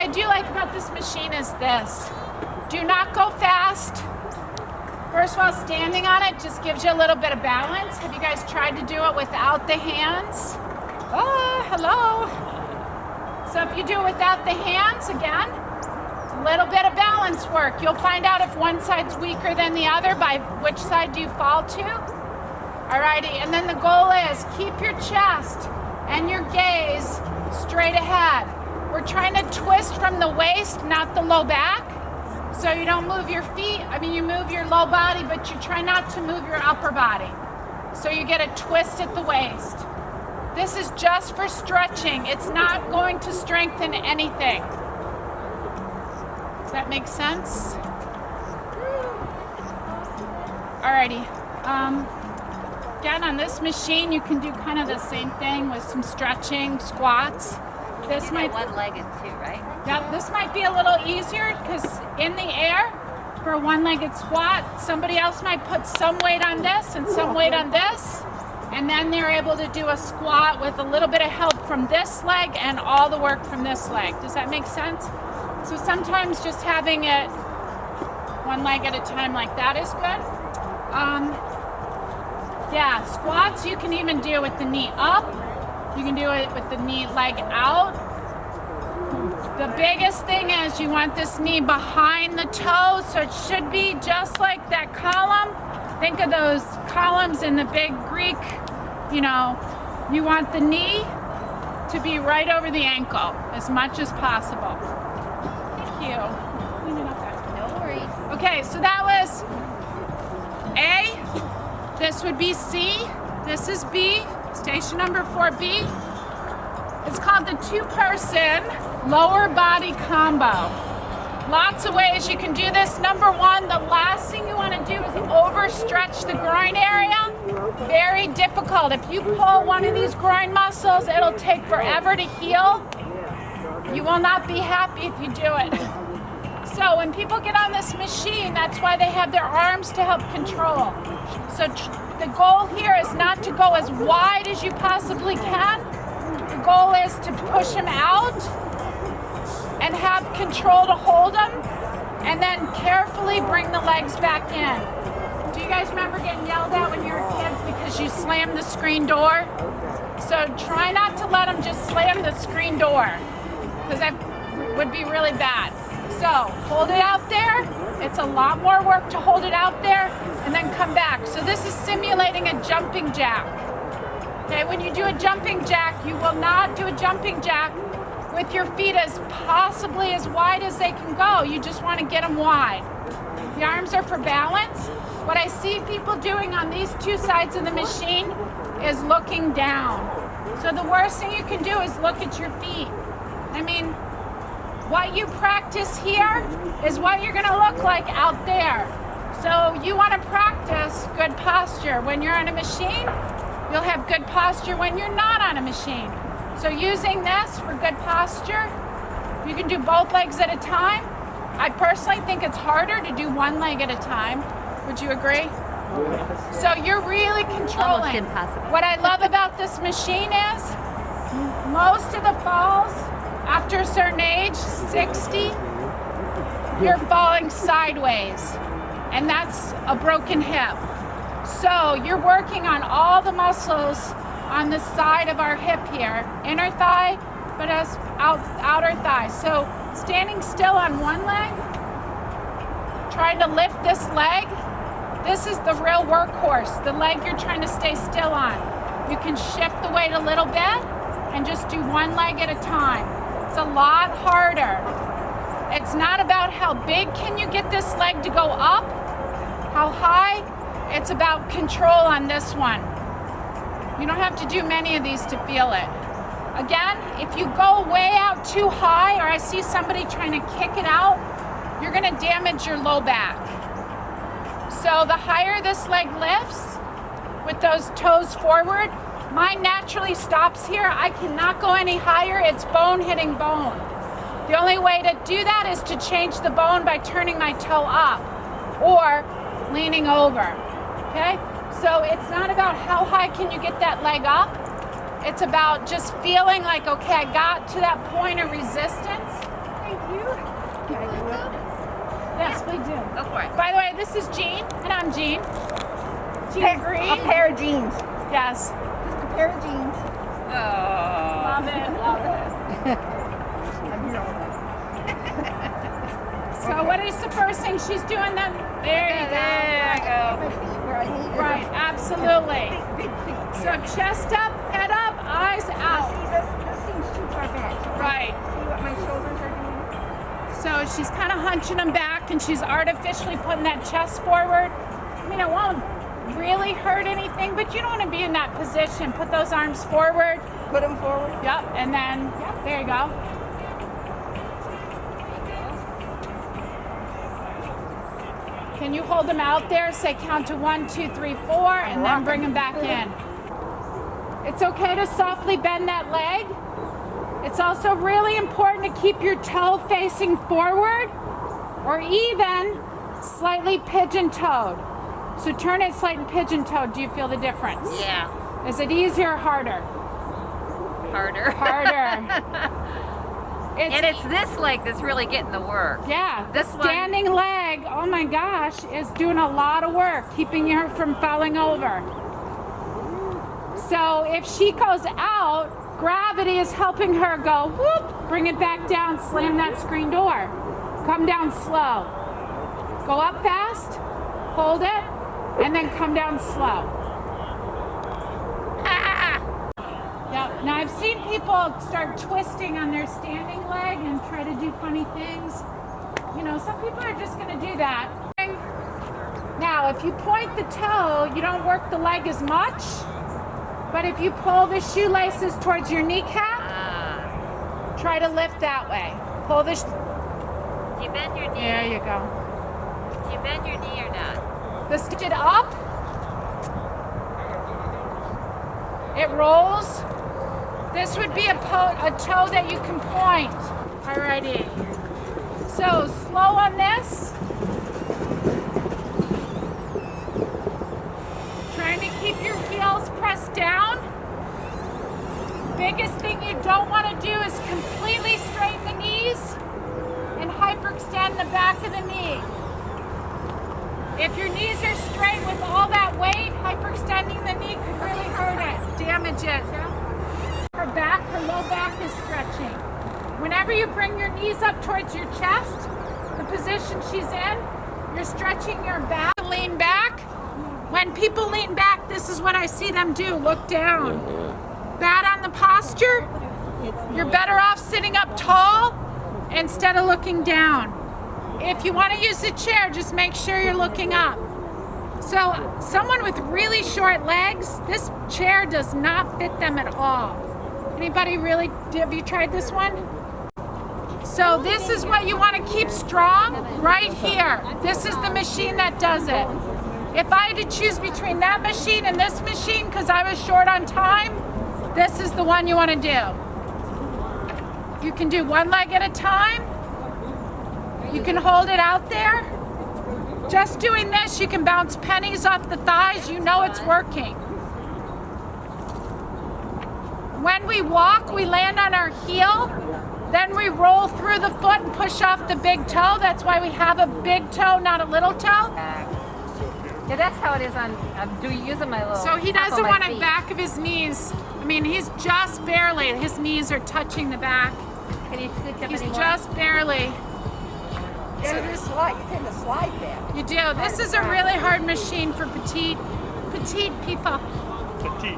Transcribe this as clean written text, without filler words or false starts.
I do like about this machine is this. Do not go fast. First of all, standing on it just gives you a little bit of balance. Have you guys tried to do it without the hands? Oh, hello. So if you do it without the hands, again, a little bit of balance work. You'll find out if one side's weaker than the other by which side do you fall to. Alrighty, and then the goal is keep your chest and your gaze straight ahead. We're trying to twist from the waist, not the low back. So you don't move your feet, you move your low body, but you try not to move your upper body. So you get a twist at the waist. This is just for stretching. It's not going to strengthen anything. Does that make sense? Alrighty. Again, on this machine, you can do kind of the same thing with some stretching, squats. This might one-legged too, right? Yeah, this might be a little easier because in the air, for a one-legged squat, somebody else might put some weight on this and some weight on this, and then they're able to do a squat with a little bit of help from this leg and all the work from this leg. Does that make sense? So sometimes just having it one leg at a time like that is good. Yeah, squats you can even do with the knee up. You can do it with the knee leg out. The biggest thing is you want this knee behind the toes, so it should be just like that column. Think of those columns in the big Greek, you want the knee to be right over the ankle as much as possible. Thank you. No worries. Okay, so that was A. This would be C. This is B. Station number 4B. It's called the two-person lower body combo. Lots of ways you can do this. Number one, the last thing you want to do is overstretch the groin area. Very difficult. If you pull one of these groin muscles, it'll take forever to heal. You will not be happy if you do it. So when people get on this machine, that's why they have their arms to help control. So the goal here is not to go as wide as you possibly can. The goal is to push them out and have control to hold them, and then carefully bring the legs back in. Do you guys remember getting yelled at when you were kids because you slammed the screen door? So try not to let them just slam the screen door, because that would be really bad. So hold it out there. It's a lot more work to hold it out there and then come back. So this is simulating a jumping jack. Okay, when you do a jumping jack, you will not do a jumping jack with your feet as possibly as wide as they can go. You just want to get them wide. The arms are for balance. What I see people doing on these two sides of the machine is looking down. So the worst thing you can do is look at your feet. What you practice here is what you're going to look like out there. So you want to practice good posture. When you're on a machine, you'll have good posture when you're not on a machine. So using this for good posture, you can do both legs at a time. I personally think it's harder to do one leg at a time. Would you agree? So you're really controlling. Almost impossible. What I love about this machine is most of the falls after a certain age, 60, you're falling sideways, and that's a broken hip. So you're working on all the muscles on the side of our hip here, inner thigh, but as outer thigh. So standing still on one leg, trying to lift this leg, this is the real workhorse, the leg you're trying to stay still on. You can shift the weight a little bit and just do one leg at a time. It's a lot harder. It's not about how big can you get this leg to go up, how high. It's about control on this one. You don't have to do many of these to feel it. Again, if you go way out too high, or I see somebody trying to kick it out, you're going to damage your low back. So the higher this leg lifts, with those toes forward, mine naturally stops here. I cannot go any higher. It's bone hitting bone. The only way to do that is to change the bone by turning my toe up or leaning over. Okay? So it's not about how high can you get that leg up. It's about just feeling like, okay, I got to that point of resistance. Thank possibly do. Go for it. By the way, this is Jean, and I'm Jean. Jean Green. A pair of jeans. Yes. Just a pair of jeans. Oh. Love it. Love it. So what is the first thing she's doing then? There you go. There you go. My feet where I hate it. Right, absolutely. Big feet. So chest up, head up, eyes Now, out. see, this seems too far back. Right. See what my shoulders are doing? So she's kind of hunching them back and she's artificially putting that chest forward. I mean, it won't really hurt anything, but you don't want to be in that position. Put those arms forward. Put them forward. Yep, and then, yep, there you go. Can you hold them out there? Say count to 1, 2, 3, 4, and then bring them back in. It's okay to softly bend that leg. It's also really important to keep your toe facing forward or even slightly pigeon-toed. So turn it slightly pigeon-toed. Do you feel the difference? Yeah. Is it easier or harder? Harder. Harder. And it's this leg that's really getting the work. Yeah, the This one- standing leg, oh my gosh, is doing a lot of work, keeping her from falling over. So if she goes out, gravity is helping her go, whoop, bring it back down, slam that screen door. Come down slow. Go up fast, hold it, and then come down slow. Yeah. Now I've seen people start twisting on their standing leg and try to do funny things. You know, some people are just going to do that. Now, if you point the toe, you don't work the leg as much. But if you pull the shoelaces towards your kneecap, try to lift that way. Pull the. Do you bend your knee? There you go. Do you bend your knee or not? The stitch it up. It rolls. This would be a toe that you can point. Alrighty. So slow on this. Trying to keep your heels pressed down. Biggest thing you don't want to do is completely straighten the knees and hyperextend the back of the knee. If your knees are straight with all that weight, hyperextending the knee could really hurt it, damage it. Her back, her low back is stretching. Whenever you bring your knees up towards your chest, the position she's in, you're stretching your back. Lean back. When people lean back, this is what I see them do. Look down. Bad on the posture. You're better off sitting up tall instead of looking down. If you want to use the chair, just make sure you're looking up. So someone with really short legs, this chair does not fit them at all. Anybody really, have you tried this one? So this is what you want to keep strong right here. This is the machine that does it. If I had to choose between that machine and this machine because I was short on time, this is the one you want to do. You can do one leg at a time. You can hold it out there. Just doing this, you can bounce pennies off the thighs. You know it's working. When we walk, we land on our heel. Then we roll through the foot and push off the big toe. That's why we have a big toe, not a little toe. Yeah, that's how it is on. Using my little. So he top of doesn't my want feet. to back of his knees. I mean, he's just barely. His knees are touching the back. Can you scoot up He's anymore? just barely. So this slide, you tend to slide back. You do. This is a really hard machine for petite people. Petite.